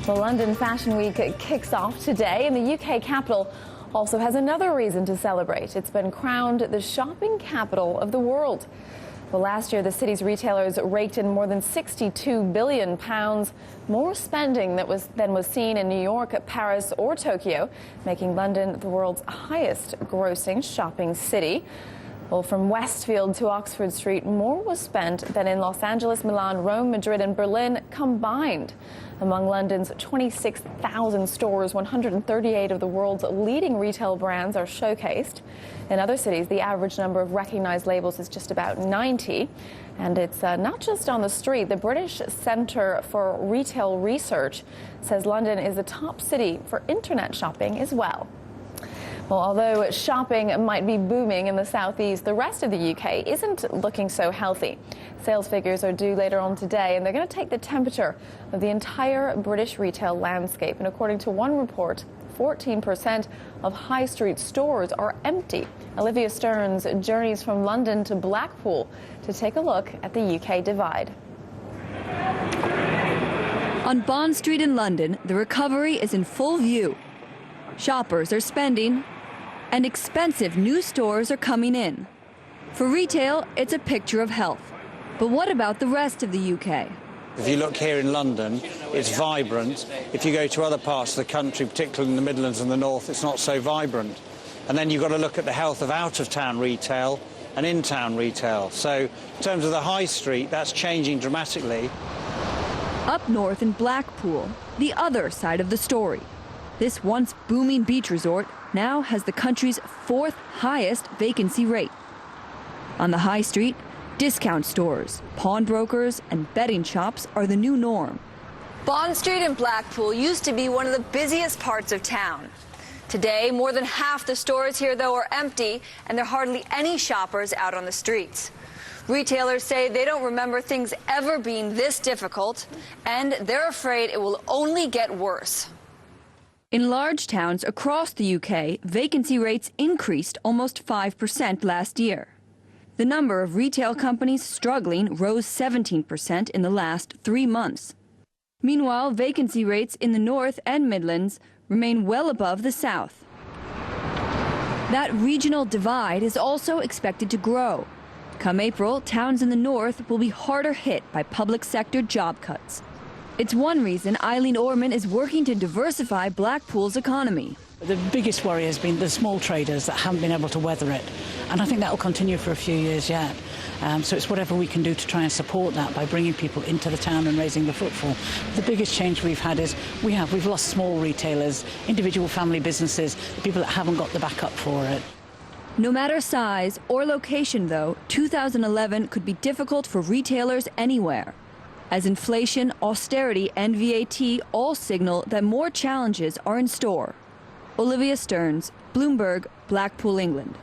Well, London Fashion Week kicks off today, and the UK capital also has another reason to celebrate. It's been crowned the shopping capital of the world. Well, last year, the city's retailers raked in more than £62 billion, more spending than was seen in New York, Paris, or Tokyo, making London the world's highest grossing shopping city. Well, from Westfield to Oxford Street, more was spent than in Los Angeles, Milan, Rome, Madrid, and Berlin combined. Among London's 26,000 stores, 138 of the world's leading retail brands are showcased. In other cities, the average number of recognized labels is just about 90. And it's not just on the street. The British Centre for Retail Research says London is the top city for internet shopping as well. Well, although shopping might be booming in the southeast, the rest of the UK isn't looking so healthy. Sales figures are due later on today, and they're going to take the temperature of the entire British retail landscape. And according to one report, 14% of high street stores are empty. Olivia Stearns journeys from London to Blackpool to take a look at the UK divide. On Bond Street in London, the recovery is in full view. Shoppers are spending, and expensive new stores are coming in. For retail, it's a picture of health. But what about the rest of the UK? If you look here in London, it's vibrant. If you go to other parts of the country, particularly in the Midlands and the North, it's not so vibrant. And then you've got to look at the health of out-of-town retail and in-town retail. So in terms of the high street, that's changing dramatically. Up north in Blackpool, the other side of the story. This once booming beach resort now has the country's fourth highest vacancy rate. On the high street, discount stores, pawnbrokers, and betting shops are the new norm. Bond Street in Blackpool used to be one of the busiest parts of town. Today, more than half the stores here, though, are empty, and there are hardly any shoppers out on the streets. Retailers say they don't remember things ever being this difficult, and they're afraid it will only get worse. In large towns across the UK, vacancy rates increased almost 5% last year. The number of retail companies struggling rose 17% in the last 3 months. Meanwhile, vacancy rates in the North and Midlands remain well above the South. That regional divide is also expected to grow. Come April, towns in the North will be harder hit by public sector job cuts. It's one reason Eileen Orman is working to diversify Blackpool's economy. The biggest worry has been the small traders that haven't been able to weather it. And I think that will continue for a few years yet. So it's whatever we can do to try and support that by bringing people into the town and raising the footfall. The biggest change we've had is we've lost small retailers, individual family businesses, the people that haven't got the backup for it. No matter size or location, though, 2011 could be difficult for retailers anywhere, as inflation, austerity, and VAT all signal that more challenges are in store. Olivia Stearns, Bloomberg, Blackpool, England.